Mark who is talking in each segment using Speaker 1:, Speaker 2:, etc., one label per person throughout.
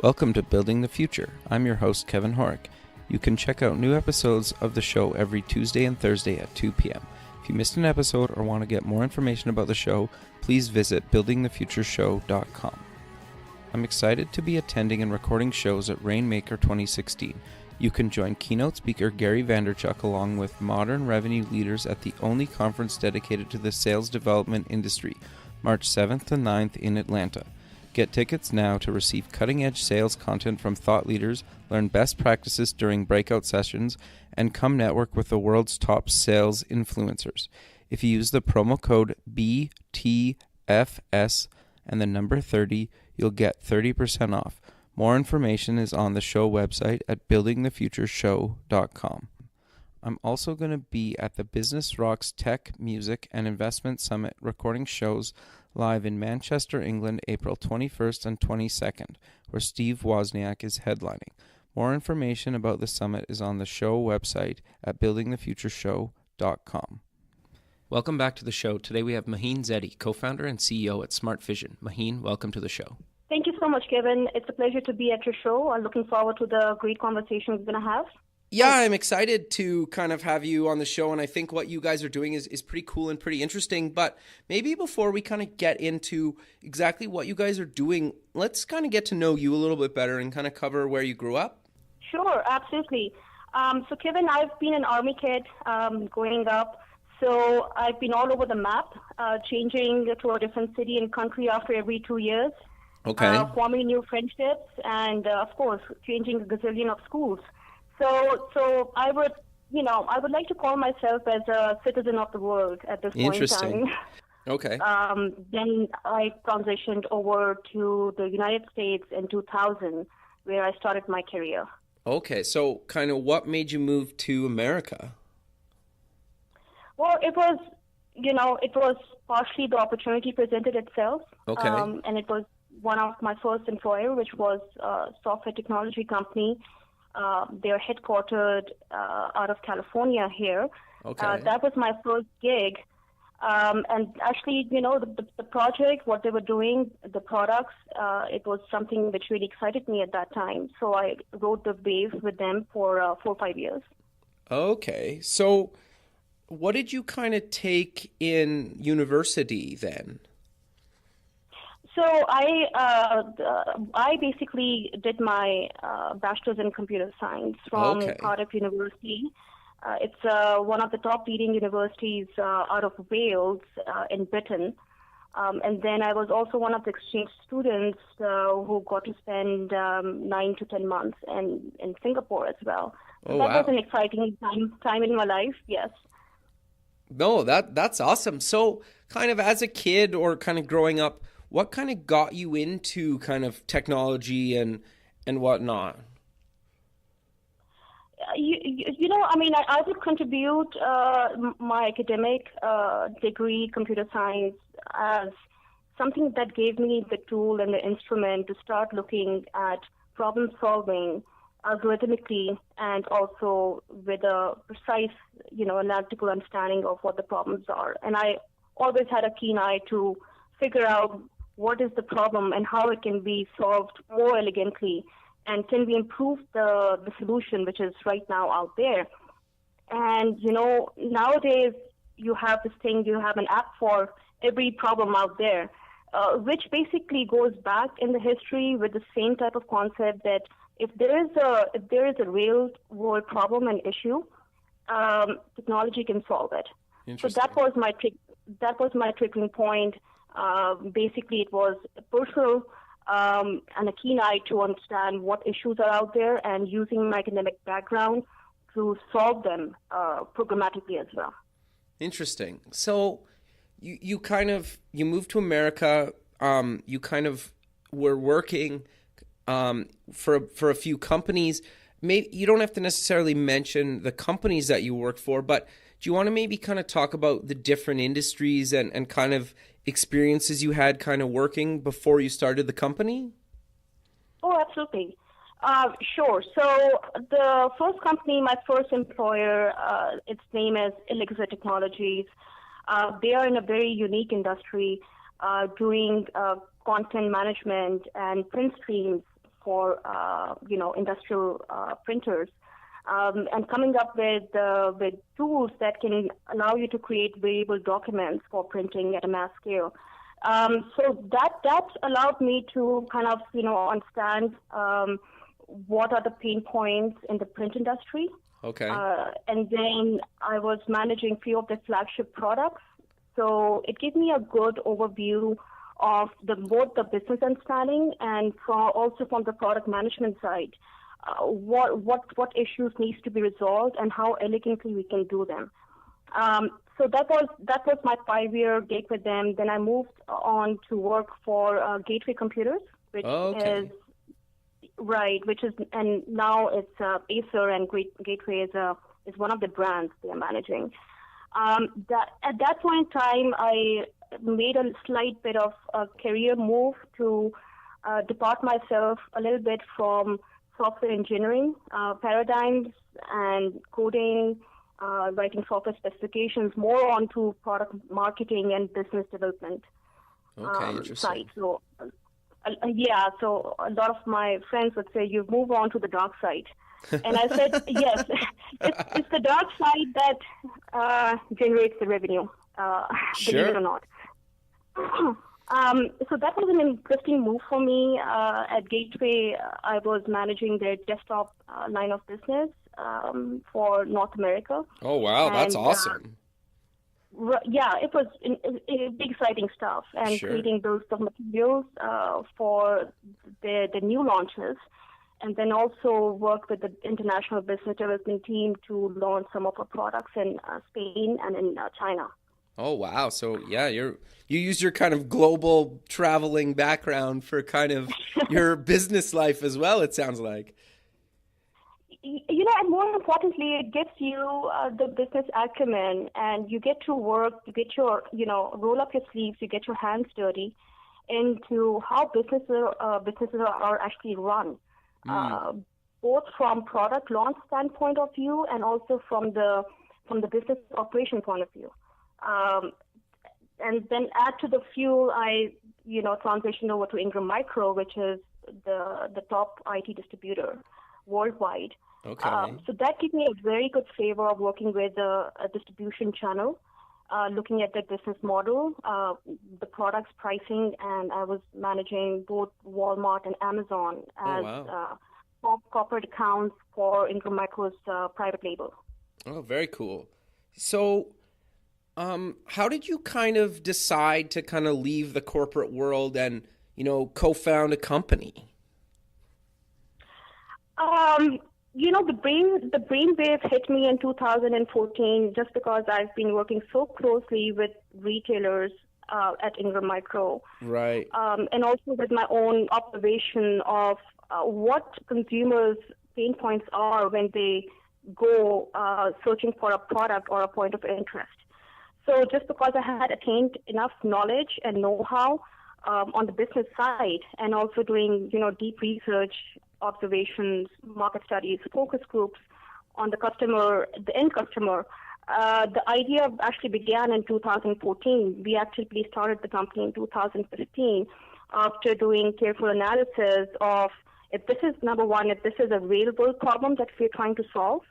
Speaker 1: Welcome to Building the Future. I'm your host, Kevin Horick. You can check out new episodes of the show every Tuesday and Thursday at 2 p.m. If you missed an episode or want to get more information about the show, please visit buildingthefutureshow.com. I'm excited to be attending and recording shows at Rainmaker 2016. You can join keynote speaker Gary Vaynerchuk along with modern revenue leaders at the only conference dedicated to the sales development industry, March 7th to 9th in Atlanta. Get tickets now to receive cutting-edge sales content from thought leaders, learn best practices during breakout sessions, and come network with the world's top sales influencers. If you use the promo code BTFS and the number 30, you'll get 30% off. More information is on the show website at buildingthefutureshow.com. I'm also going to be at the Business Rocks Tech, Music, and Investment Summit recording shows live in Manchester, England, April 21st and 22nd, where Steve Wozniak is headlining. More information about the summit is on the show website at buildingthefutureshow.com. Welcome back to the show. Today we have Maheen Zaidi, co-founder and CEO at Smart Vision. Maheen, welcome to the show.
Speaker 2: Thank you so much, Kevin. It's a pleasure to be at your show. I'm looking forward to the great conversation we're going to have.
Speaker 1: Yeah, I'm excited to kind of have you on the show, and I think what you guys are doing is pretty cool and pretty interesting. But maybe before we kind of get into exactly what you guys are doing, let's kind of get to know you a little bit better and kind of cover where you grew up.
Speaker 2: Sure, absolutely. So, Kevin, I've been an Army kid growing up. So I've been all over the map, changing to a different city and country after every 2 years.
Speaker 1: Okay.
Speaker 2: Forming new friendships and, of course, changing a gazillion of schools. So I would like to call myself as a citizen of the world at this point in time.
Speaker 1: Okay.
Speaker 2: Then I transitioned over to the United States in 2000, where I started my career.
Speaker 1: Okay. So kind of what made you move to America?
Speaker 2: Well, it was partially the opportunity presented itself.
Speaker 1: Okay.
Speaker 2: And it was one of my first employer, which was a software technology company. They're headquartered out of California here.
Speaker 1: Okay.
Speaker 2: That was my first gig. And actually, the project, what they were doing, the products, it was something which really excited me at that time. So I rode the wave with them for 4 or 5 years. Okay.
Speaker 1: So what did you kind of take in university then?
Speaker 2: So I basically did my bachelor's in computer science from Cardiff University. It's one of the top leading universities out of Wales in Britain. And then I was also one of the exchange students who got to spend 9 to 10 months in Singapore as well. So that was an exciting time in my life, yes.
Speaker 1: No, that's awesome. So kind of as a kid or kind of growing up, what kind of got you into kind of technology and whatnot?
Speaker 2: I would contribute my academic degree, computer science, as something that gave me the tool and the instrument to start looking at problem solving algorithmically and also with a precise, analytical understanding of what the problems are. And I always had a keen eye to figure out what is the problem and how it can be solved more elegantly, and can we improve the solution which is right now out there. And, nowadays you have this thing, you have an app for every problem out there, which basically goes back in the history with the same type of concept that if there is a real world problem and issue, technology can solve it. So that was my triggering point. Basically, it was personal and a keen eye to understand what issues are out there and using my academic background to solve them programmatically as well.
Speaker 1: Interesting. So you moved to America. You kind of were working for a few companies. Maybe you don't have to necessarily mention the companies that you work for, but do you want to maybe kind of talk about the different industries and kind of experiences you had kind of working before you started the company?
Speaker 2: Oh, absolutely. Sure. So the first company, my first employer, its name is Elixir Technologies. They are in a very unique industry doing content management and print streams for industrial printers, and coming up with tools that can allow you to create variable documents for printing at a mass scale. So that allowed me to kind of understand what are the pain points in the print industry.
Speaker 1: Okay.
Speaker 2: And then I was managing a few of the flagship products. So it gave me a good overview of both the business understanding and also from the product management side, what issues needs to be resolved and how elegantly we can do them. So that was my 5-year gig with them. Then I moved on to work for Gateway Computers, which is right, and now it's Acer, and Gateway is one of the brands they are managing. At that point in time, I made a slight bit of a career move to depart myself a little bit from software engineering paradigms and coding, writing software specifications, more onto product marketing and business development side. So, so a lot of my friends would say, you've moved on to the dark side. And I said, yes, it's the dark side that generates the revenue, believe it or not. So that was an interesting move for me. At Gateway, I was managing their desktop line of business for North America.
Speaker 1: Oh, wow. That's awesome.
Speaker 2: It was big exciting stuff, and creating those materials for the new launches. And then also work with the international business development team to launch some of our products in Spain and in China.
Speaker 1: Oh, wow. So, you use your kind of global traveling background for kind of your business life as well, it sounds like.
Speaker 2: And more importantly, it gives you the business acumen, and you get to work, you get your, roll up your sleeves, you get your hands dirty into how businesses are actually run. Both from product launch standpoint of view and also from the business operation point of view. And then add to the fuel, I transitioned over to Ingram Micro, which is the top IT distributor worldwide.
Speaker 1: Okay.
Speaker 2: So that gave me a very good flavor of working with a distribution channel, looking at the business model, the product's pricing, and I was managing both Walmart and Amazon as corporate accounts for Ingram Micro's private label.
Speaker 1: Oh, very cool. So, how did you kind of decide to kind of leave the corporate world and, co-found a company? The brainwave hit me in 2014 just because I've been working so closely with retailers at Ingram Micro. Right.
Speaker 2: And also with my own observation of what consumers' pain points are when they go searching for a product or a point of interest. So just because I had attained enough knowledge and know-how on the business side, and also doing, deep research, observations, market studies, focus groups on the end customer, the idea actually began in 2014. We actually started the company in 2015 after doing careful analysis of if this is, number one, if this is a real-world problem that we're trying to solve,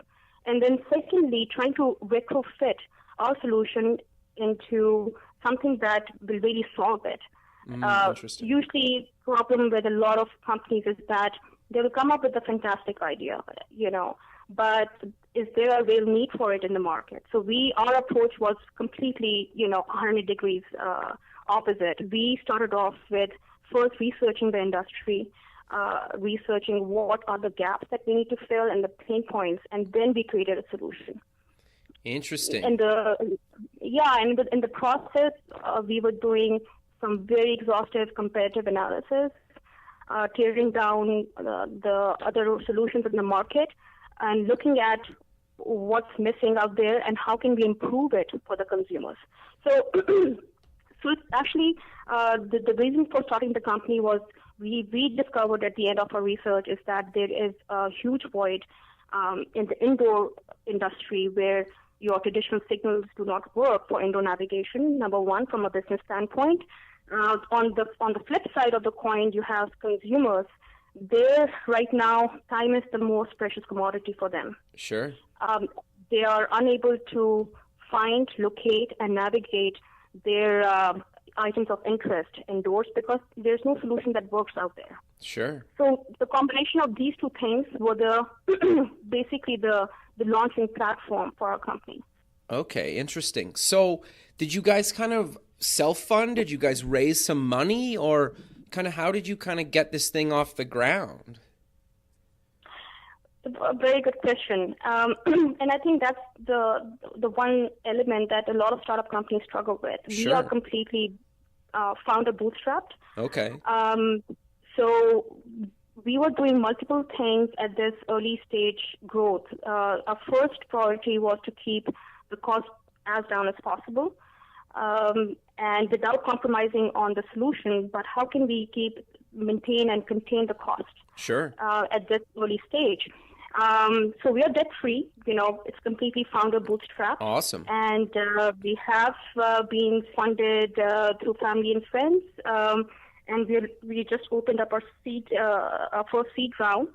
Speaker 2: and then secondly, trying to retrofit our solution into something that will really solve it.
Speaker 1: Interesting.
Speaker 2: Usually, problem with a lot of companies is that they will come up with a fantastic idea, but is there a real need for it in the market? So our approach was completely, 100 degrees opposite. We started off with first researching the industry, researching what are the gaps that we need to fill and the pain points, and then we created a solution.
Speaker 1: Interesting.
Speaker 2: And in the process, we were doing some very exhaustive comparative analysis, tearing down the other solutions in the market, and looking at what's missing out there and how can we improve it for the consumers. So it's actually the reason for starting the company was we discovered at the end of our research is that there is a huge void in the indoor industry where your traditional signals do not work for indoor navigation, number one, from a business standpoint. On the flip side of the coin, you have consumers there right now, time is the most precious commodity for them.
Speaker 1: Sure.
Speaker 2: They are unable to find, locate, and navigate their items of interest indoors because there's no solution that works out there.
Speaker 1: Sure.
Speaker 2: So the combination of these two things were basically the launching platform for our company.
Speaker 1: Okay, interesting. So did you guys kind of self-fund? Did you guys raise some money, or kind of how did you kind of get this thing off the ground?
Speaker 2: A very good question. And I think that's the one element that a lot of startup companies struggle with.
Speaker 1: Sure.
Speaker 2: We are completely founder bootstrapped.
Speaker 1: Okay.
Speaker 2: So we were doing multiple things at this early stage growth. Our first priority was to keep the cost as down as possible, and without compromising on the solution. But how can we maintain and contain the cost?
Speaker 1: Sure.
Speaker 2: At this early stage? So we are debt-free. It's completely founder bootstrapped.
Speaker 1: Awesome.
Speaker 2: And we have been funded through family and friends. And we just opened up our first seed round,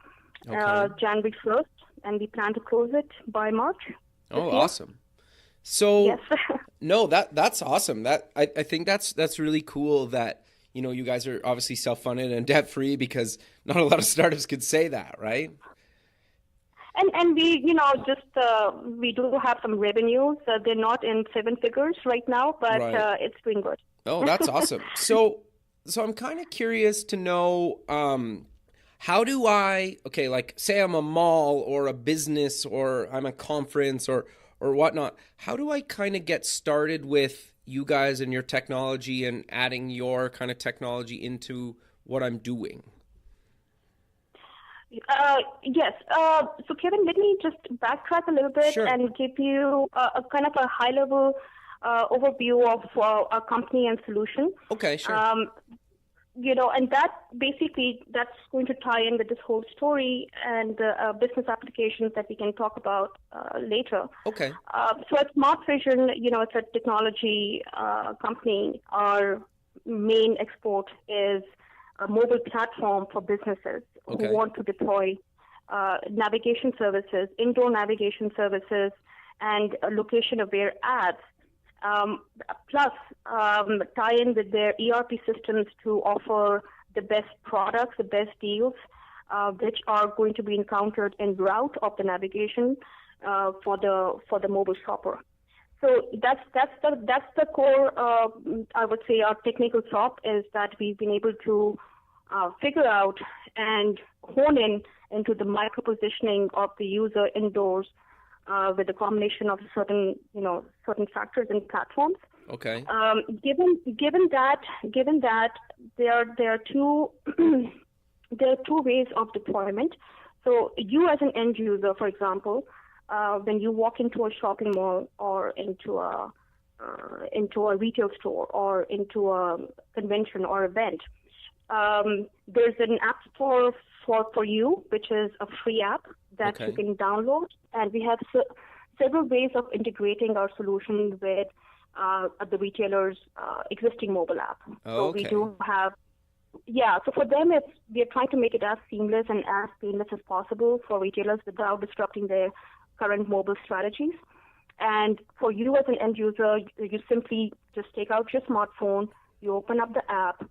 Speaker 2: January 1st, and we plan to close it by March.
Speaker 1: Oh, awesome. So,
Speaker 2: yes.
Speaker 1: No, that's awesome. I think that's really cool that, you guys are obviously self-funded and debt-free, because not a lot of startups could say that, right?
Speaker 2: And we, we do have some revenues. They're not in seven figures right now, but
Speaker 1: right.
Speaker 2: It's doing good.
Speaker 1: Oh, that's awesome. So I'm kind of curious to know, how do like say I'm a mall or a business or I'm a conference or whatnot, how do I kind of get started with you guys and your technology and adding your kind of technology into what I'm doing?
Speaker 2: Yes. So Kevin, let me just backtrack a little bit. Sure. And give you a kind of a high-level overview of our company and solution.
Speaker 1: Okay, sure.
Speaker 2: And that's going to tie in with this whole story and business applications that we can talk about later.
Speaker 1: Okay.
Speaker 2: So at Smart Vision, it's a technology company. Our main export is a mobile platform for businesses who want to deploy navigation services, indoor navigation services, and location-aware ads. Plus, tie in with their ERP systems to offer the best products, the best deals, which are going to be encountered en route of the navigation for the mobile shopper. So that's the core. I would say our technical shop is that we've been able to figure out and hone into the micro positioning of the user indoors with a combination of certain factors and platforms.
Speaker 1: Okay.
Speaker 2: Given that there are two ways of deployment. So you as an end user, for example, when you walk into a shopping mall or into a retail store or into a convention or event, there's an app store for you, which is a free app that you can download. And we have several ways of integrating our solution with the retailer's existing mobile app. So we do have, so for them, we are trying to make it as seamless and as painless as possible for retailers without disrupting their current mobile strategies. And for you as an end user, you simply just take out your smartphone, you open up the app,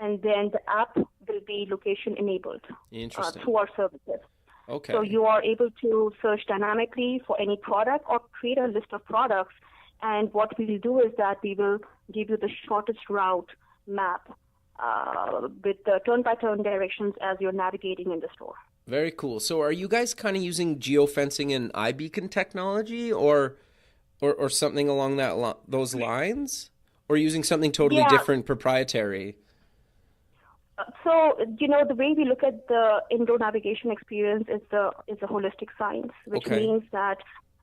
Speaker 2: and then the app will be location enabled through our services.
Speaker 1: Okay.
Speaker 2: So you are able to search dynamically for any product or create a list of products. And what we will do is that we will give you the shortest route map with the turn-by-turn directions as you're navigating in the store.
Speaker 1: Very cool. So are you guys kind of using geofencing and iBeacon technology or something along those lines? Or using something totally different, proprietary?
Speaker 2: So, the way we look at the indoor navigation experience is a holistic science, which means that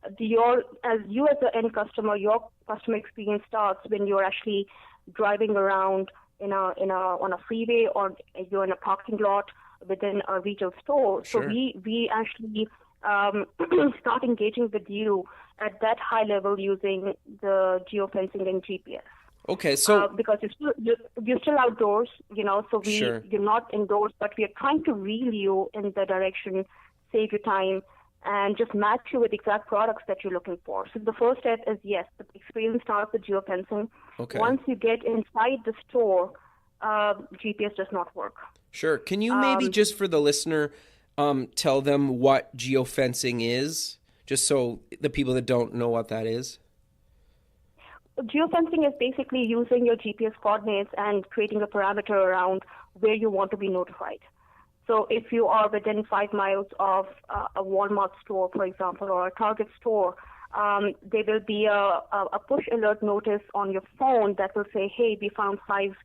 Speaker 2: as the end customer, your customer experience starts when you're actually driving around on a freeway or you're in a parking lot within a retail store. Sure. So we actually start engaging with you at that high level using the geofencing and GPS.
Speaker 1: Okay, so
Speaker 2: because you're still outdoors, so
Speaker 1: sure.
Speaker 2: you're not indoors, but we are trying to reel you in the direction, save you time, and just match you with exact products that you're looking for. So the first step is, yes, the experience starts with geofencing.
Speaker 1: Okay.
Speaker 2: Once you get inside the store, GPS does not work.
Speaker 1: Sure. Can you maybe
Speaker 2: Um,
Speaker 1: just for the listener tell them what geofencing is, just so the people that don't know what that is?
Speaker 2: Geofencing is basically using your GPS coordinates and creating a parameter around where you want to be notified. So if you are within 5 miles of a Walmart store, for example, or a Target store, there will be a push alert notice on your phone that will say, "Hey, we found 5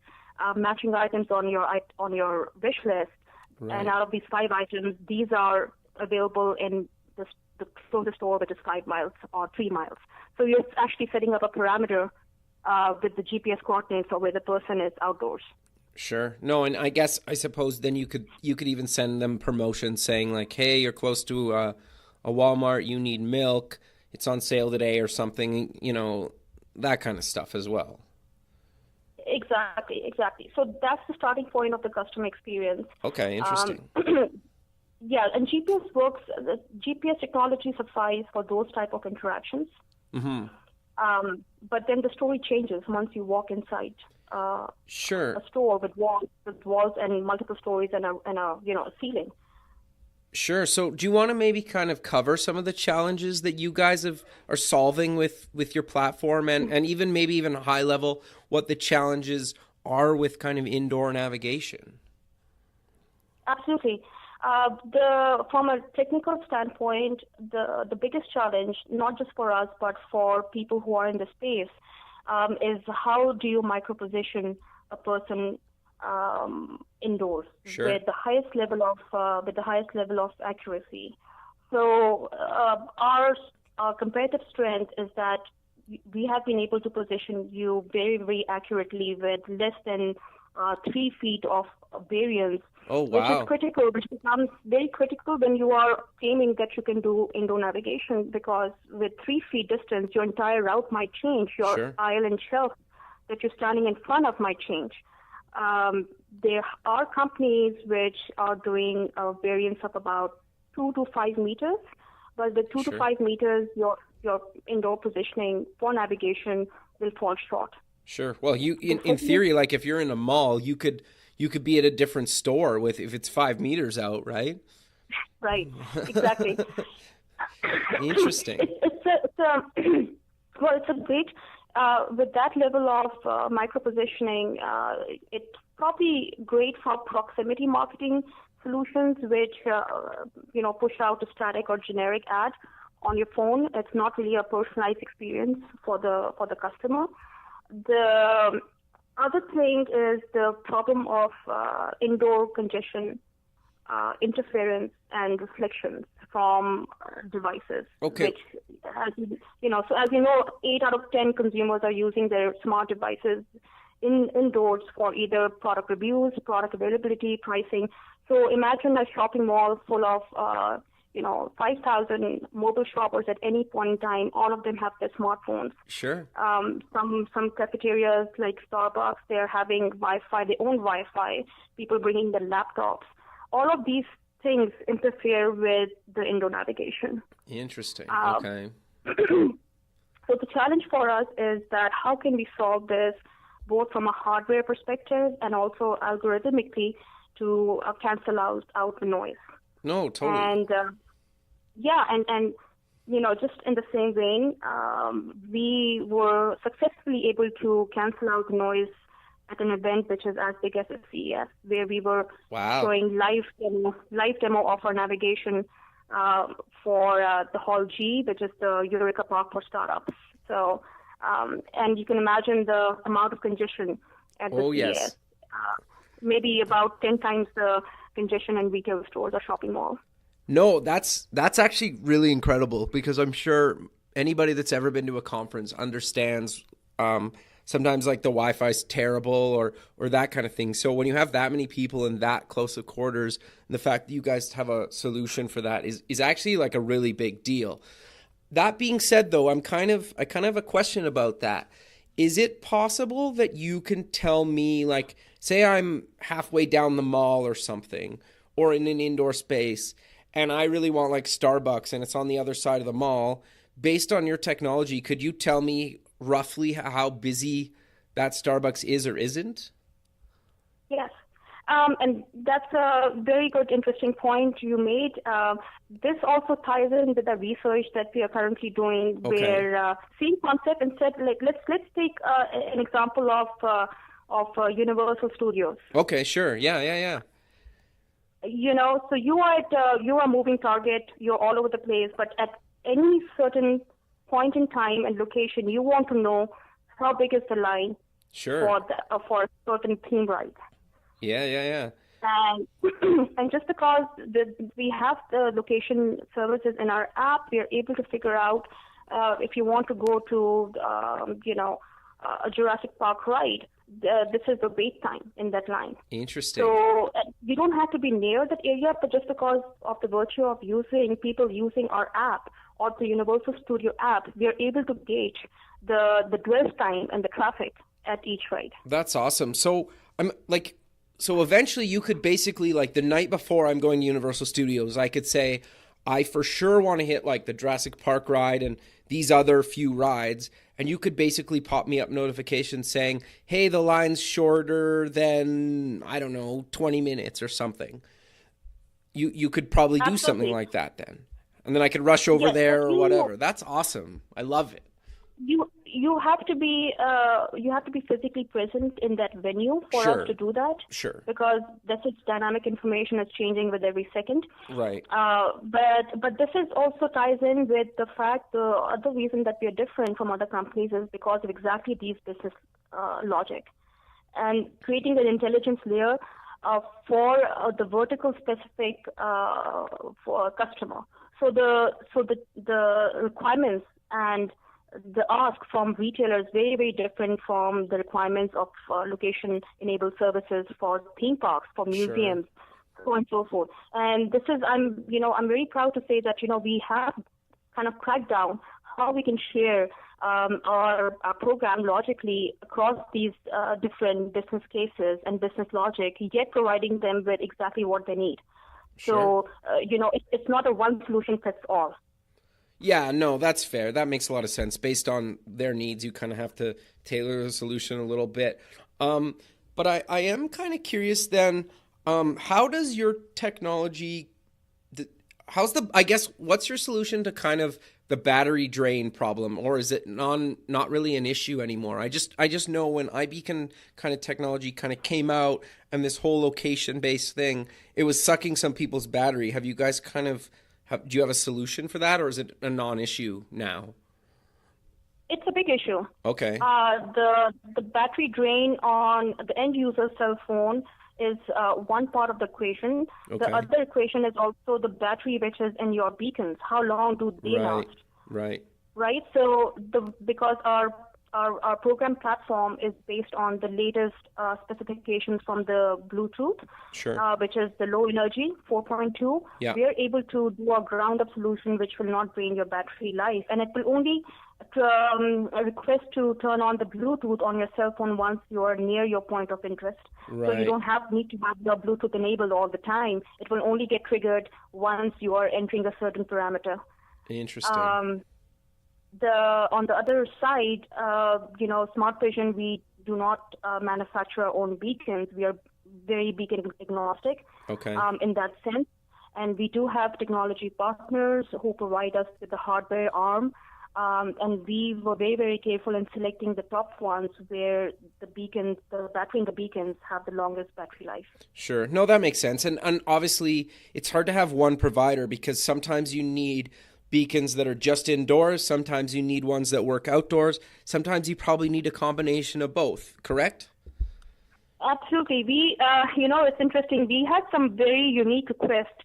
Speaker 2: matching items on your wish list, and
Speaker 1: Right.
Speaker 2: out of these 5 items, these are available in the closest store, which is 5 miles or 3 miles." So you're actually setting up a parameter with the GPS coordinates of where the person is outdoors.
Speaker 1: Sure. No, and I suppose then you could even send them promotions saying like, "Hey, you're close to a Walmart, you need milk. It's on sale today," or something, that kind of stuff as well.
Speaker 2: Exactly. So that's the starting point of the customer experience.
Speaker 1: Okay,
Speaker 2: Um,
Speaker 1: interesting.
Speaker 2: yeah, and GPS works. The GPS technology suffices for those type of interactions.
Speaker 1: Mhm.
Speaker 2: But then the story changes once you walk inside
Speaker 1: Sure.
Speaker 2: a store with walls and multiple stories and a ceiling.
Speaker 1: Sure. So, do you want to maybe kind of cover some of the challenges that you guys are solving with your platform, and even maybe even high level what the challenges are with kind of indoor navigation?
Speaker 2: Absolutely. From a technical standpoint, the biggest challenge, not just for us, but for people who are in the space, is how do you micro-position a person indoors
Speaker 1: Sure.
Speaker 2: with the highest level of accuracy. So our comparative strength is that we have been able to position you very, very accurately with less than 3 feet of variance,
Speaker 1: Oh, wow.
Speaker 2: which becomes very critical when you are claiming that you can do indoor navigation, because with 3 feet distance, your entire route might change. Your
Speaker 1: Sure.
Speaker 2: aisle and shelf that you're standing in front of might change. There are companies which are doing a variance of about 2 to 5 meters, but with two to
Speaker 1: Sure.
Speaker 2: five meters, your indoor positioning for navigation will fall short.
Speaker 1: Sure. Well, you
Speaker 2: The
Speaker 1: in
Speaker 2: second,
Speaker 1: theory, like if you're in a mall, you could be at a different store with if it's 5 meters out, right?
Speaker 2: right, exactly.
Speaker 1: Interesting.
Speaker 2: Well, it's a great with that level of micro positioning. It's probably great for proximity marketing solutions, which push out a static or generic ad on your phone. It's not really a personalized experience for the customer. The other thing is the problem of indoor congestion, interference, and reflections from devices,
Speaker 1: Okay.
Speaker 2: which, as you know, 8 out of 10 consumers are using their smart devices indoors for either product reviews, product availability, pricing. So imagine a shopping mall full of 5,000 mobile shoppers at any point in time. All of them have their smartphones.
Speaker 1: Sure.
Speaker 2: Some cafeterias like Starbucks, they're having Wi-Fi, their own Wi-Fi. People bringing their laptops. All of these things interfere with the indoor navigation.
Speaker 1: Interesting.
Speaker 2: Um,
Speaker 1: Okay.
Speaker 2: So the challenge for us is that how can we solve this both from a hardware perspective and also algorithmically to cancel out the noise.
Speaker 1: No, totally.
Speaker 2: And just in the same vein, we were successfully able to cancel out the noise at an event which is as big as a CES, where we were
Speaker 1: Wow.
Speaker 2: showing live demo of our navigation for the Hall G, which is the Eureka Park for startups. So, and you can imagine the amount of congestion at the
Speaker 1: Oh,
Speaker 2: CES,
Speaker 1: yes.
Speaker 2: maybe about 10 times the congestion in retail stores or shopping malls.
Speaker 1: No, that's actually really incredible because I'm sure anybody that's ever been to a conference understands sometimes like the Wi-Fi's terrible or that kind of thing. So when you have that many people in that close of quarters, and the fact that you guys have a solution for that is actually like a really big deal. That being said, though, I kind of have a question about that. Is it possible that you can tell me, like, say I'm halfway down the mall or something, or in an indoor space, and I really want like Starbucks and it's on the other side of the mall? Based on your technology, could you tell me roughly how busy that Starbucks is or isn't?
Speaker 2: Yes. And that's a very good, interesting point you made. This also ties in with the research that we are currently doing,
Speaker 1: Okay.
Speaker 2: where same concept instead, like let's take an example of Universal Studios.
Speaker 1: Okay, sure. Yeah.
Speaker 2: So you are moving target. You're all over the place, but at any certain point in time and location, you want to know how big is the line
Speaker 1: Sure.
Speaker 2: for a certain theme ride.
Speaker 1: Yeah.
Speaker 2: And and just because we have the location services in our app, we are able to figure out if you want to go to a Jurassic Park ride. This is the wait time in that line.
Speaker 1: Interesting.
Speaker 2: So you don't have to be near that area, but just because of the virtue of people using our app or the Universal Studio app, we are able to gauge the dwell time and the traffic at each ride.
Speaker 1: That's awesome. So I'm like, so eventually you could basically, like, the night before I'm going to Universal Studios, I could say, I for sure want to hit like the Jurassic Park ride and these other few rides. And you could basically pop me up notifications saying, hey, the line's shorter than, I don't know, 20 minutes or something. You could probably do something
Speaker 2: Absolutely.
Speaker 1: like that then. And then I could rush over
Speaker 2: Yes,
Speaker 1: there
Speaker 2: but
Speaker 1: or whatever. That's awesome. I love it.
Speaker 2: you have to be physically present in that venue for
Speaker 1: Sure.
Speaker 2: us to do that.
Speaker 1: Sure.
Speaker 2: Because that's its dynamic information is changing with every second.
Speaker 1: Right.
Speaker 2: But this is also ties in with the fact the other reason that we are different from other companies is because of exactly these business logic and creating an intelligence layer for the vertical specific for customer. So the requirements and the ask from retailers very, very different from the requirements of location-enabled services for theme parks, for museums, so on and so forth. And this is, I'm very proud to say that, we have kind of cracked down how we can share our program logically across these different business cases and business logic, yet providing them with exactly what they need.
Speaker 1: Sure.
Speaker 2: So, it's not a one solution fits all.
Speaker 1: Yeah, no, that's fair. That makes a lot of sense. Based on their needs, you kind of have to tailor the solution a little bit. But I am kind of curious then, how does your technology, I guess, what's your solution to kind of the battery drain problem, or is it not really an issue anymore? I just know when iBeacon kind of technology kind of came out and this whole location-based thing, it was sucking some people's battery. Have you guys kind of do you have a solution for that, or is it a non-issue now?
Speaker 2: It's a big issue.
Speaker 1: Okay.
Speaker 2: The battery drain on the end user cell phone is one part of the equation.
Speaker 1: Okay.
Speaker 2: The other equation is also the battery which is in your beacons. How long do they last?
Speaker 1: Right.
Speaker 2: Right. So because our program platform is based on the latest specifications from the Bluetooth,
Speaker 1: Sure.
Speaker 2: which is the low energy 4.2.
Speaker 1: Yeah.
Speaker 2: We are able to do a ground-up solution which will not drain your battery life, and it will only request to turn on the Bluetooth on your cell phone once you are near your point of interest.
Speaker 1: Right.
Speaker 2: So you don't need to have your Bluetooth enabled all the time. It will only get triggered once you are entering a certain parameter.
Speaker 1: Interesting.
Speaker 2: On the other side, Smart Vision, we do not manufacture our own beacons. We are very beacon agnostic.
Speaker 1: Okay.
Speaker 2: In that sense. And we do have technology partners who provide us with the hardware arm. And we were very, very careful in selecting the top ones where the battery in the beacons have the longest battery life.
Speaker 1: Sure. No, that makes sense. And obviously, it's hard to have one provider because sometimes you need beacons that are just indoors. Sometimes you need ones that work outdoors. Sometimes you probably need a combination of both, correct?
Speaker 2: Absolutely. We, it's interesting. We had some very unique requests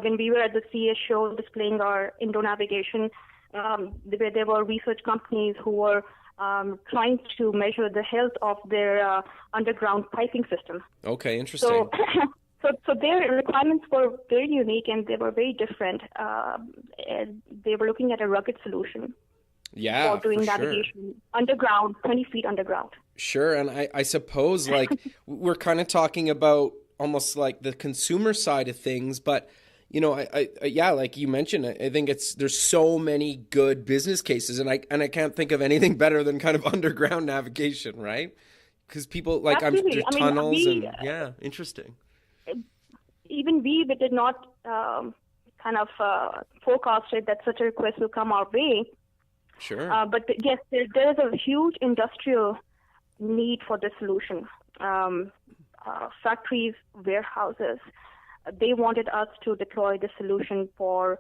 Speaker 2: when we were at the CES show displaying our indoor navigation, where there were research companies who were trying to measure the health of their underground piping system.
Speaker 1: Okay, interesting.
Speaker 2: So their requirements were very unique and they were very different. They were looking at a rugged solution.
Speaker 1: Yeah,
Speaker 2: for
Speaker 1: for
Speaker 2: doing
Speaker 1: sure.
Speaker 2: navigation underground, 20 feet underground.
Speaker 1: Sure. And I suppose like we're kind of talking about almost like the consumer side of things, but yeah, like you mentioned, I think there's so many good business cases, and I can't think of anything better than kind of underground navigation, right? Because people like
Speaker 2: Absolutely.
Speaker 1: there's
Speaker 2: I mean,
Speaker 1: tunnels and yeah, interesting.
Speaker 2: even we did not kind of forecasted that such a request will come our way.
Speaker 1: Sure.
Speaker 2: But yes, there is a huge industrial need for this solution. Factories, warehouses, they wanted us to deploy the solution for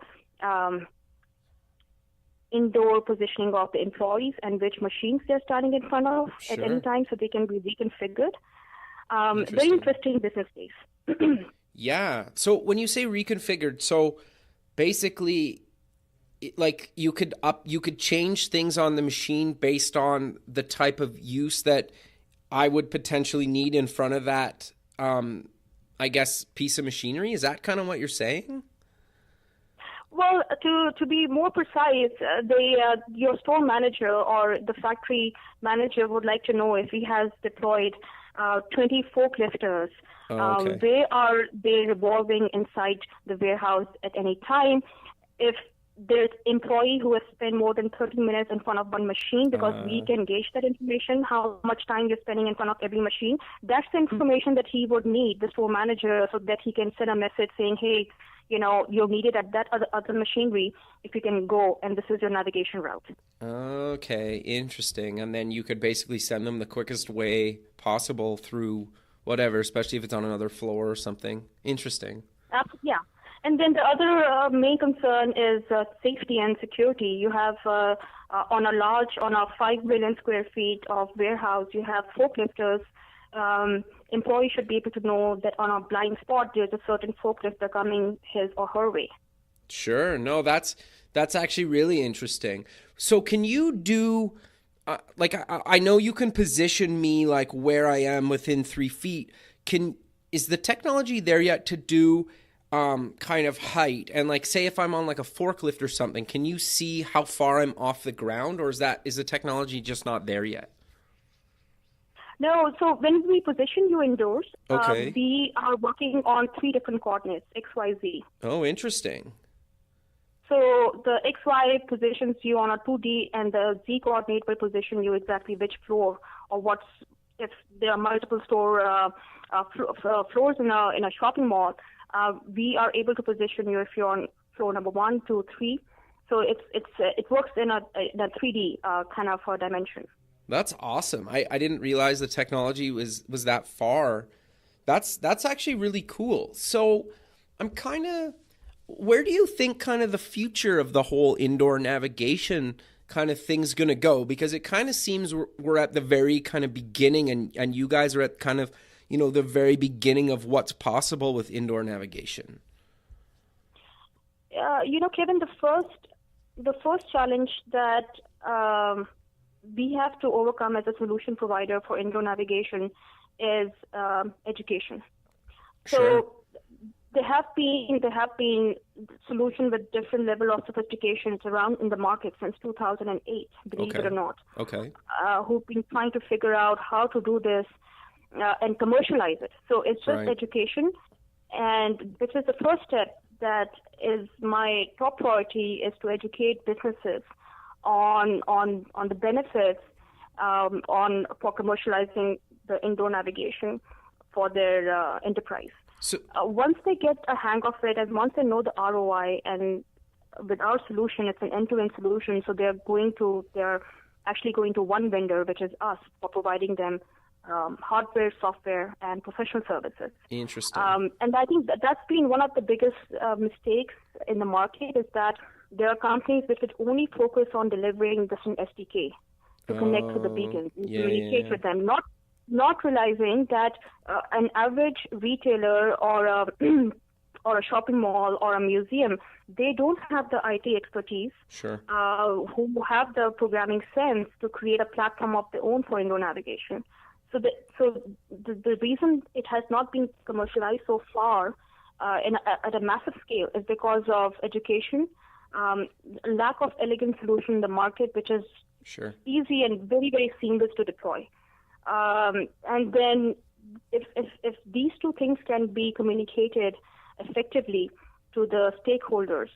Speaker 2: indoor positioning of the employees and which machines they're standing in front of at any
Speaker 1: Sure.
Speaker 2: time so they can be reconfigured. Very
Speaker 1: Interesting.
Speaker 2: interesting business case.
Speaker 1: Yeah. So when you say reconfigured, so basically like you could change things on the machine based on the type of use that I would potentially need in front of that I guess piece of machinery. Is that kind of what you're saying?
Speaker 2: Well, to be more precise, your store manager or the factory manager would like to know if he has deployed 20 forklifters.
Speaker 1: Oh, okay.
Speaker 2: Where are they revolving inside the warehouse at any time? If there's employee who has spent more than 30 minutes in front of one machine, because we can gauge that information, how much time you're spending in front of every machine. That's the information that he would need, the store manager, so that he can send a message saying, hey, you're needed at that other machinery if you can go, and this is your navigation route.
Speaker 1: Okay, interesting. And then you could basically send them the quickest way possible through whatever, especially if it's on another floor or something. Interesting.
Speaker 2: Yeah. And then the other main concern is safety and security. You have on a 5 million square feet of warehouse, you have forklifters. Employees should be able to know that on a blind spot, there's a certain forklifter coming his or her way.
Speaker 1: Sure. No, that's actually really interesting. So can you do like I know you can position me like where I am within 3 feet. Is the technology there yet to do kind of height, and like say if I'm on like a forklift or something, can you see how far I'm off the ground, or is the technology just not there yet?
Speaker 2: No, so when we position you indoors,
Speaker 1: Okay.
Speaker 2: we are working on 3 different coordinates, X, Y, Z.
Speaker 1: Oh, interesting.
Speaker 2: So the XY positions you on a 2D, and the Z coordinate will position you exactly which floor or if there are multiple floors in a shopping mall. We are able to position you if you're on floor number 1, 2, 3. So it works in a 3D kind of dimension.
Speaker 1: That's awesome. I didn't realize the technology was that far. That's actually really cool. So I'm kind of, where do you think kind of the future of the whole indoor navigation kind of thing's going to go? Because it kind of seems we're at the very kind of beginning, and you guys are at kind of, the very beginning of what's possible with indoor navigation.
Speaker 2: Kevin, the first challenge that we have to overcome as a solution provider for indoor navigation is education.
Speaker 1: Sure.
Speaker 2: So there have been solutions with different level of sophistications around in the market since 2008, believe it or not.
Speaker 1: Okay.
Speaker 2: Who've been trying to figure out how to do this and commercialize it. So it's just
Speaker 1: Right.
Speaker 2: education, and which is the first step. That is my top priority, is to educate businesses on the benefits for commercializing the indoor navigation for their enterprise.
Speaker 1: So
Speaker 2: Once they get a hang of it, and once they know the ROI, and with our solution, it's an end-to-end solution. So they're actually going to one vendor, which is us, for providing them hardware, software, and professional services.
Speaker 1: interesting.
Speaker 2: And I think that's been one of the biggest mistakes in the market, is that there are companies which would only focus on delivering this an SDK to connect with the beacons and communicate with them, not realizing that an average retailer or a shopping mall or a museum, they don't have the IT expertise,
Speaker 1: Sure.
Speaker 2: who have the programming sense to create a platform of their own for indoor navigation. So the reason it has not been commercialized so far at a massive scale is because of education, lack of elegant solution in the market, which is
Speaker 1: Sure.
Speaker 2: easy and very, very seamless to deploy. And then if these two things can be communicated effectively to the stakeholders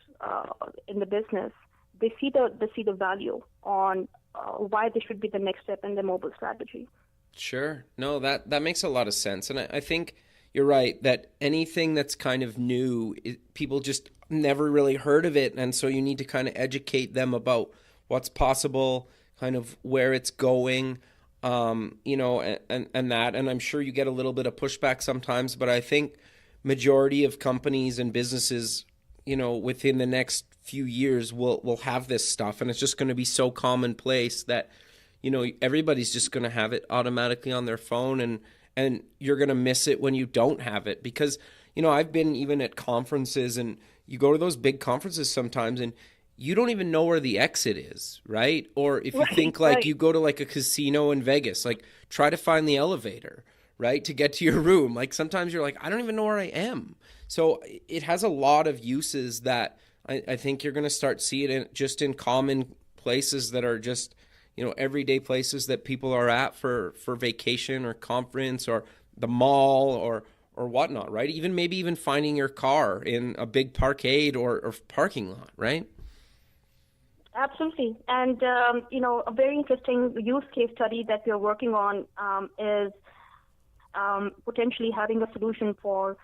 Speaker 2: in the business, they see the value on why this should be the next step in the mobile strategy.
Speaker 1: Sure. No, that makes a lot of sense. And I think you're right that anything that's kind of new, people just never really heard of it. And so you need to kind of educate them about what's possible, kind of where it's going, you know, and that. And I'm sure you get a little bit of pushback sometimes, but I think majority of companies and businesses, you know, within the next few years will have this stuff. And it's just going to be so commonplace that, you know, everybody's just going to have it automatically on their phone, and you're going to miss it when you don't have it. Because, you know, I've been even at conferences, and you go to those big conferences sometimes and you don't even know where the exit is, right? Or if you think like you go to like a casino in Vegas, like try to find the elevator, right, to get to your room. Like sometimes you're like, I don't even know where I am. So it has a lot of uses that I think you're going to start seeing it just in common places that are just, you know, everyday places that people are at for vacation or conference or the mall or whatnot, right? Maybe even finding your car in a big parkade or parking lot, right?
Speaker 2: Absolutely. And, you know, a very interesting use case study that we're working on is potentially having a solution for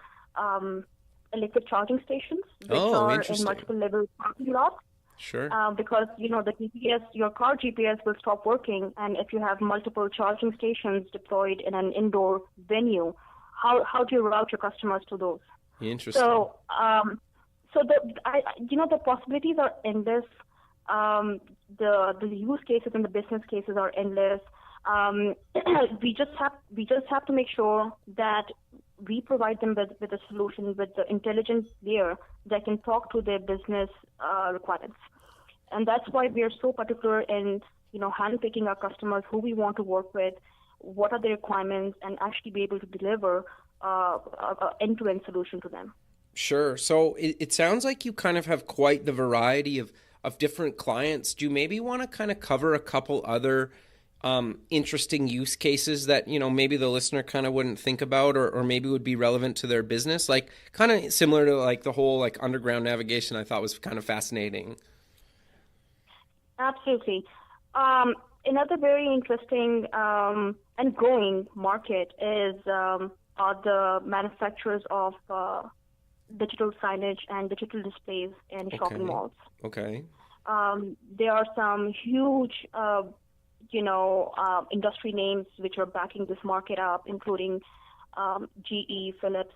Speaker 2: electric charging stations, which are in multiple level parking lots.
Speaker 1: Sure.
Speaker 2: Because, you know, the GPS, your car GPS will stop working, and if you have multiple charging stations deployed in an indoor venue, how do you route your customers to those?
Speaker 1: Interesting.
Speaker 2: So, the possibilities are endless. The use cases and the business cases are endless. We just have to make sure that we provide them with a solution with the intelligence layer that can talk to their business requirements. And that's why we are so particular in, you know, handpicking our customers, who we want to work with, what are the requirements, and actually be able to deliver an end-to-end solution to them.
Speaker 1: Sure. So it sounds like you kind of have quite the variety of different clients. Do you maybe want to kind of cover a couple other interesting use cases that, you know, maybe the listener kind of wouldn't think about or maybe would be relevant to their business? Like kind of similar to like the whole like underground navigation I thought was kind of fascinating.
Speaker 2: Absolutely. Another very interesting and growing market are the manufacturers of digital signage and digital displays in shopping malls.
Speaker 1: Okay.
Speaker 2: There are some huge, industry names which are backing this market up, including GE, Philips,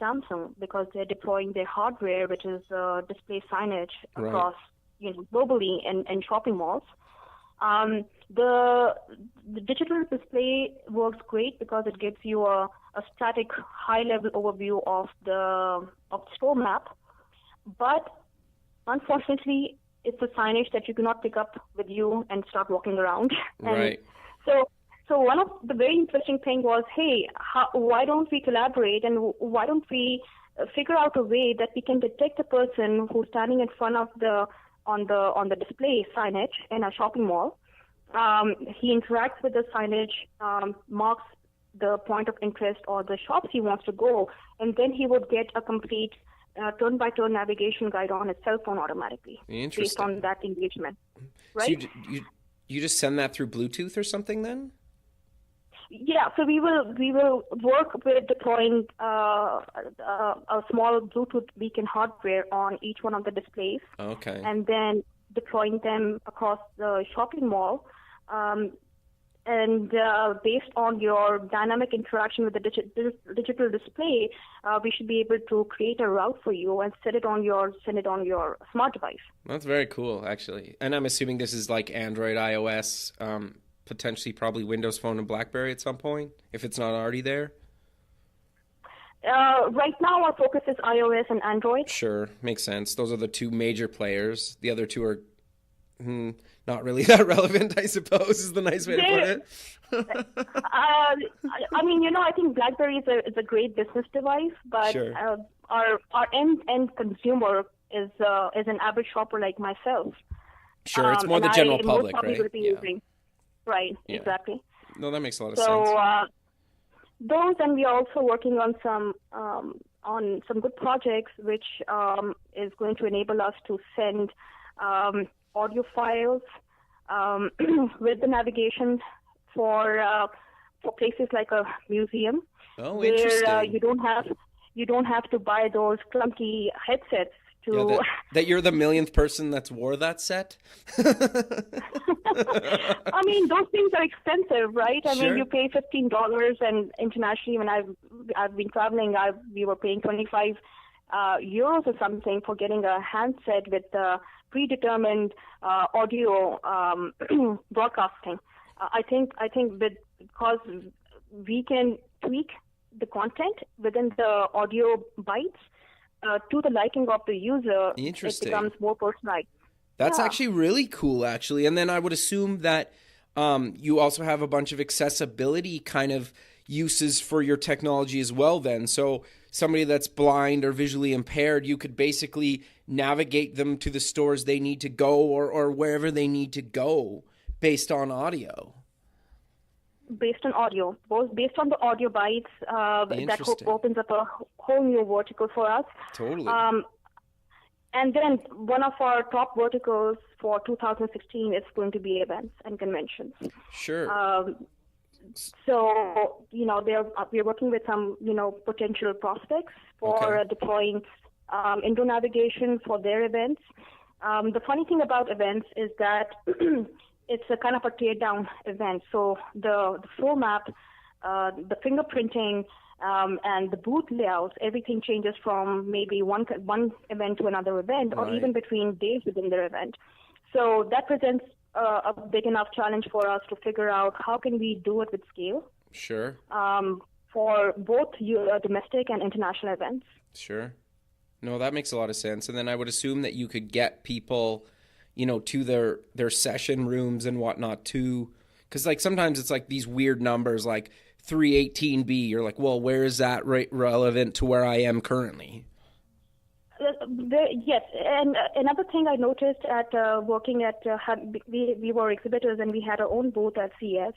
Speaker 2: Samsung, because they're deploying their hardware, which is display signage across, globally in shopping malls. The digital display works great because it gives you a static, high-level overview of the store map, but unfortunately, it's a signage that you cannot pick up with you and start walking around.
Speaker 1: Right.
Speaker 2: So one of the very interesting thing was, hey, why don't we collaborate and why don't we figure out a way that we can detect a person who's standing in front of on the display signage in a shopping mall. He interacts with the signage, marks the point of interest or the shops he wants to go, and then he would get a complete turn-by-turn navigation guide on his cell phone automatically based on that engagement. Right?
Speaker 1: So you just send that through Bluetooth or something then?
Speaker 2: Yeah, so we will work with deploying a small Bluetooth beacon hardware on each one of the displays.
Speaker 1: Okay.
Speaker 2: And then deploying them across the shopping mall. And based on your dynamic interaction with the digital display, we should be able to create a route for you and send it on your smart device.
Speaker 1: That's very cool, actually. And I'm assuming this is like Android, iOS, potentially probably Windows Phone and BlackBerry at some point, if it's not already there.
Speaker 2: Right now, our focus is iOS and Android.
Speaker 1: Sure, makes sense. Those are the two major players. The other two are not really that relevant, I suppose, is the nice way to put it.
Speaker 2: I think BlackBerry is a great business device, but
Speaker 1: sure.
Speaker 2: Our end consumer is an average shopper like myself.
Speaker 1: Sure, it's more
Speaker 2: and
Speaker 1: the general
Speaker 2: I
Speaker 1: public,
Speaker 2: most probably
Speaker 1: right?
Speaker 2: will be
Speaker 1: Yeah.
Speaker 2: using. Right,
Speaker 1: Yeah.
Speaker 2: exactly.
Speaker 1: No, that makes a lot of
Speaker 2: So
Speaker 1: sense.
Speaker 2: those, and we are also working on some good projects, which is going to enable us to send audio files with the navigation for places like a museum,
Speaker 1: Oh,
Speaker 2: where
Speaker 1: interesting.
Speaker 2: you don't have to buy those clunky headsets
Speaker 1: Yeah,
Speaker 2: to.
Speaker 1: that you're the millionth person that's wore that set.
Speaker 2: I mean, those things are expensive, right? I mean,
Speaker 1: Sure.
Speaker 2: you pay $15, and internationally, when I've been traveling, we were paying 25 euros or something for getting a handset with predetermined audio broadcasting. I think because we can tweak the content within the audio bytes to the liking of the user, it
Speaker 1: Interesting.
Speaker 2: becomes more personalized.
Speaker 1: That's
Speaker 2: Yeah.
Speaker 1: actually really cool, actually. And then I would assume that you also have a bunch of accessibility kind of uses for your technology as well, then. So somebody that's blind or visually impaired, you could basically navigate them to the stores they need to go or wherever they need to go based on audio.
Speaker 2: Based on audio, based on the audio bytes, that
Speaker 1: Interesting.
Speaker 2: opens up a whole new vertical for us.
Speaker 1: Totally.
Speaker 2: And then one of our top verticals for 2016 is going to be events and conventions.
Speaker 1: Sure.
Speaker 2: So, we're working with some, potential prospects for
Speaker 1: Okay.
Speaker 2: deploying indoor navigation for their events. The funny thing about events is that it's a kind of a tear-down event. So the floor map, the fingerprinting, and the booth layouts, everything changes from maybe one event to another event, or
Speaker 1: Right.
Speaker 2: even between days within their event. So that presents a big enough challenge for us to figure out how can we do it with scale
Speaker 1: Sure.
Speaker 2: for both domestic and international events.
Speaker 1: Sure. No, that makes a lot of sense. And then I would assume that you could get people, to their session rooms and whatnot too. Because like sometimes it's like these weird numbers like 318B. You're like, well, where is that relevant to where I am currently?
Speaker 2: Yes, and another thing I noticed at working at we were exhibitors and we had our own booth at CES.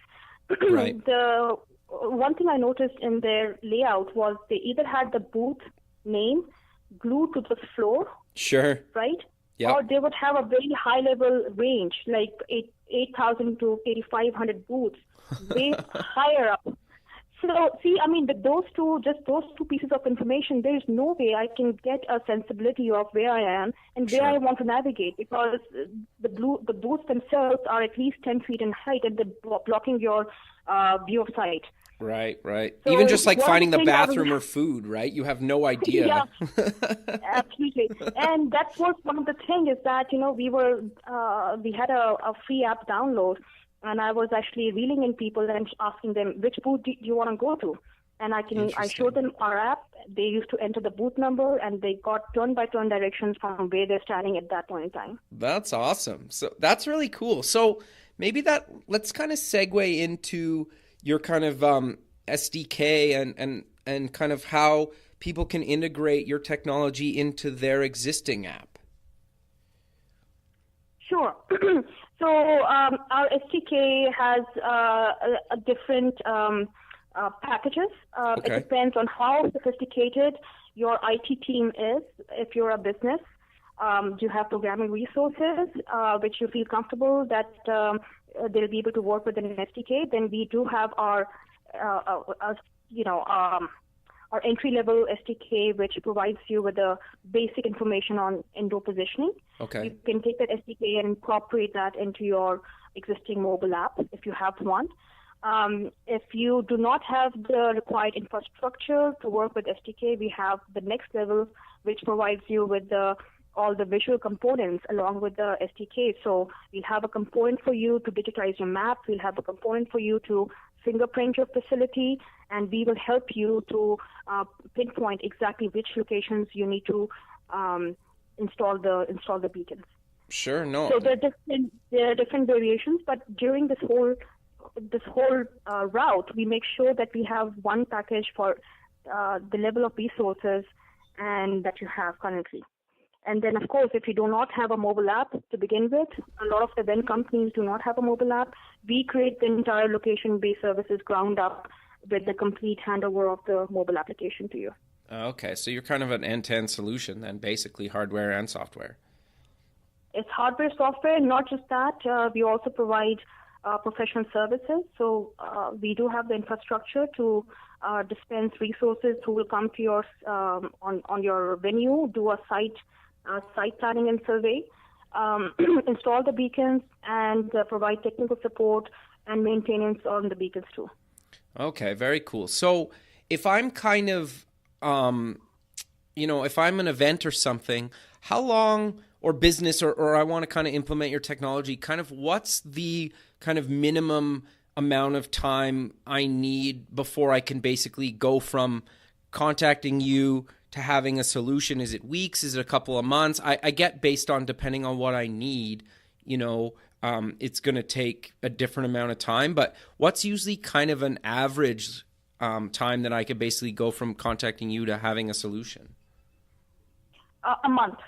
Speaker 1: Right.
Speaker 2: The one thing I noticed in their layout was they either had the booth name glued to the floor,
Speaker 1: Sure.
Speaker 2: right?
Speaker 1: Yeah.
Speaker 2: Or they would have a very high level range, like 8,000 to 8,500 booths, way higher up. So, see, I mean, those two pieces of information, there is no way I can get a sensibility of where I am and where
Speaker 1: Sure.
Speaker 2: I want to navigate, because the booths themselves are at least 10 feet in height and they're blocking your view of sight.
Speaker 1: Right.
Speaker 2: So
Speaker 1: Even just like
Speaker 2: one of the
Speaker 1: finding the
Speaker 2: things I
Speaker 1: bathroom
Speaker 2: was-
Speaker 1: or food, right? You have no idea.
Speaker 2: Yeah. Absolutely. And that was one of the things is that, we had a free app download, and I was actually reeling in people and asking them, which booth do you want to go to? And I showed them our app. They used to enter the booth number, and they got turn-by-turn directions from where they're standing at that point in time.
Speaker 1: That's awesome. So that's really cool. So maybe let's kind of segue into your kind of SDK and kind of how people can integrate your technology into their existing app.
Speaker 2: Sure. So our SDK has a different packages.
Speaker 1: Okay.
Speaker 2: It depends on how sophisticated your IT team is. If you're a business, you have programming resources which you feel comfortable that they'll be able to work with an SDK. Then we do have our entry-level SDK, which provides you with the basic information on indoor positioning.
Speaker 1: Okay.
Speaker 2: You can take that SDK and incorporate that into your existing mobile app if you have one. If you do not have the required infrastructure to work with SDK, we have the next level, which provides you with all the visual components along with the SDK. So we'll have a component for you to digitize your map. We'll have a component for you to fingerprint your facility, and we will help you to pinpoint exactly which locations you need to install the beacons.
Speaker 1: Sure. No.
Speaker 2: So there are different variations, but during this whole route, we make sure that we have one package for the level of resources and that you have currently. And then, of course, if you do not have a mobile app to begin with, a lot of event companies do not have a mobile app. We create the entire location-based services ground up with the complete handover of the mobile application to you.
Speaker 1: Okay, so you're kind of an end-to-end solution then, basically hardware and software.
Speaker 2: It's hardware, software, not just that. We also provide professional services. So we do have the infrastructure to dispense resources who will come to your on your venue, do a site planning and survey, install the beacons, and provide technical support and maintenance on the beacons too.
Speaker 1: Okay, very cool. So if I'm kind of, if I'm an event or something, how long, or business, or I want to kind of implement your technology, kind of what's the kind of minimum amount of time I need before I can basically go from contacting you to having a solution? Is it weeks? Is it a couple of months? I get based on, depending on what I need, it's going to take a different amount of time, but what's usually kind of an average time that I could basically go from contacting you to having a solution?
Speaker 2: A month.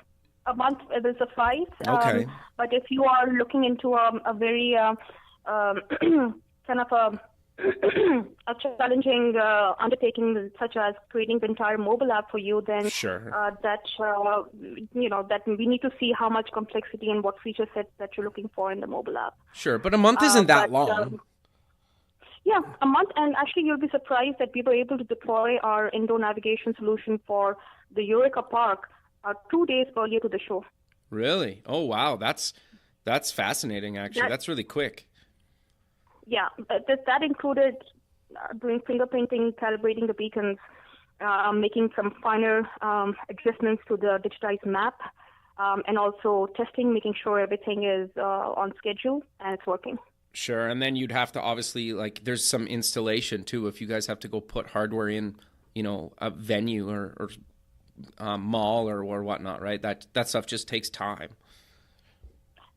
Speaker 2: A month will suffice.
Speaker 1: Okay.
Speaker 2: But if you are looking into a very kind of a challenging undertaking, such as creating the entire mobile app for you, then
Speaker 1: Sure.
Speaker 2: that we need to see how much complexity and what feature set that you're looking for in the mobile app.
Speaker 1: Sure, but a month isn't that long.
Speaker 2: Yeah, a month, and actually you'll be surprised that we were able to deploy our indoor navigation solution for the Eureka Park 2 days earlier to the show.
Speaker 1: Really? Oh, wow. That's fascinating, actually.
Speaker 2: Yeah.
Speaker 1: That's really quick.
Speaker 2: Yeah, that included doing fingerprinting, calibrating the beacons, making some finer adjustments to the digitized map, and also testing, making sure everything is on schedule and it's working.
Speaker 1: Sure, and then you'd have to obviously, there's some installation too if you guys have to go put hardware in, a venue or mall or whatnot, right? That stuff just takes time.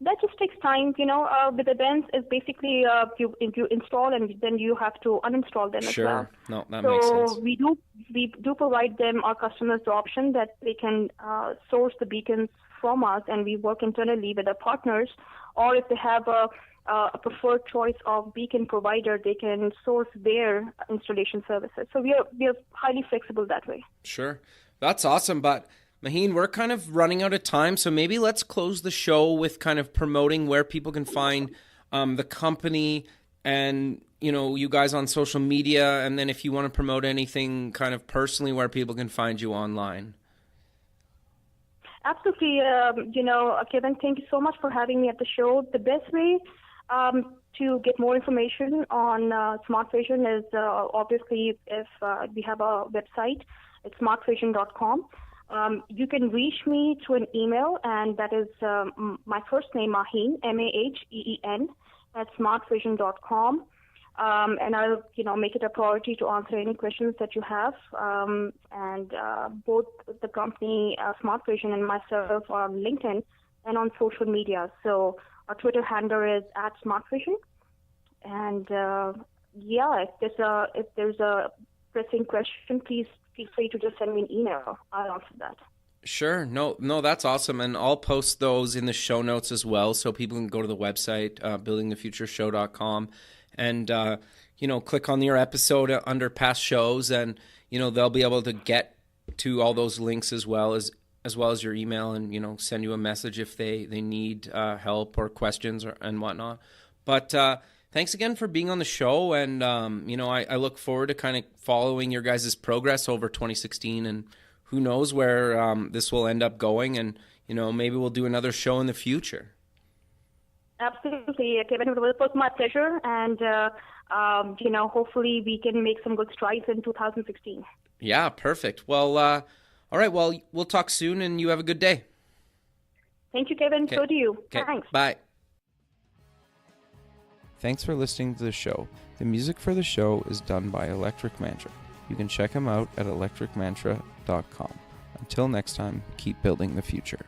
Speaker 2: That just takes time, with events, it's basically you install and then you have to uninstall them as well.
Speaker 1: No, that makes sense.
Speaker 2: So we do provide them, our customers, the option that they can source the beacons from us, and we work internally with our partners, or if they have a preferred choice of beacon provider, they can source their installation services. So we are highly flexible that way.
Speaker 1: Sure. That's awesome. But Maheen, we're kind of running out of time, so maybe let's close the show with kind of promoting where people can find the company and, you guys on social media, and then if you want to promote anything kind of personally, where people can find you online.
Speaker 2: Absolutely. Kevin, thank you so much for having me at the show. The best way to get more information on Smart Vision is obviously if we have a website. It's smartvision.com. You can reach me through an email, and that is my first name, Maheen, Maheen, at smartvision.com. And I'll, make it a priority to answer any questions that you have. And both the company, Smart Vision, and myself are on LinkedIn and on social media. So our Twitter handle is @SmartVision. And if there's a pressing question, please feel free to just send me an email. I'll answer that.
Speaker 1: Sure. No, that's awesome. And I'll post those in the show notes as well, so people can go to the website, buildingthefutureshow.com, and, click on your episode under past shows, and, they'll be able to get to all those links as well as your email, and, send you a message if they need help or questions and whatnot. But thanks again for being on the show, and I look forward to kind of following your guys' progress over 2016, and who knows where this will end up going, and maybe we'll do another show in the future.
Speaker 2: Absolutely, Kevin. It was my pleasure, and hopefully we can make some good strides in 2016.
Speaker 1: Yeah, perfect. Well, all right. Well, we'll talk soon, and you have a good day.
Speaker 2: Thank you, Kevin.
Speaker 1: Okay.
Speaker 2: So do you.
Speaker 1: Okay.
Speaker 2: Thanks.
Speaker 1: Bye.
Speaker 3: Thanks for listening to the show. The music for the show is done by Electric Mantra. You can check him out at electricmantra.com. Until next time, keep building the future.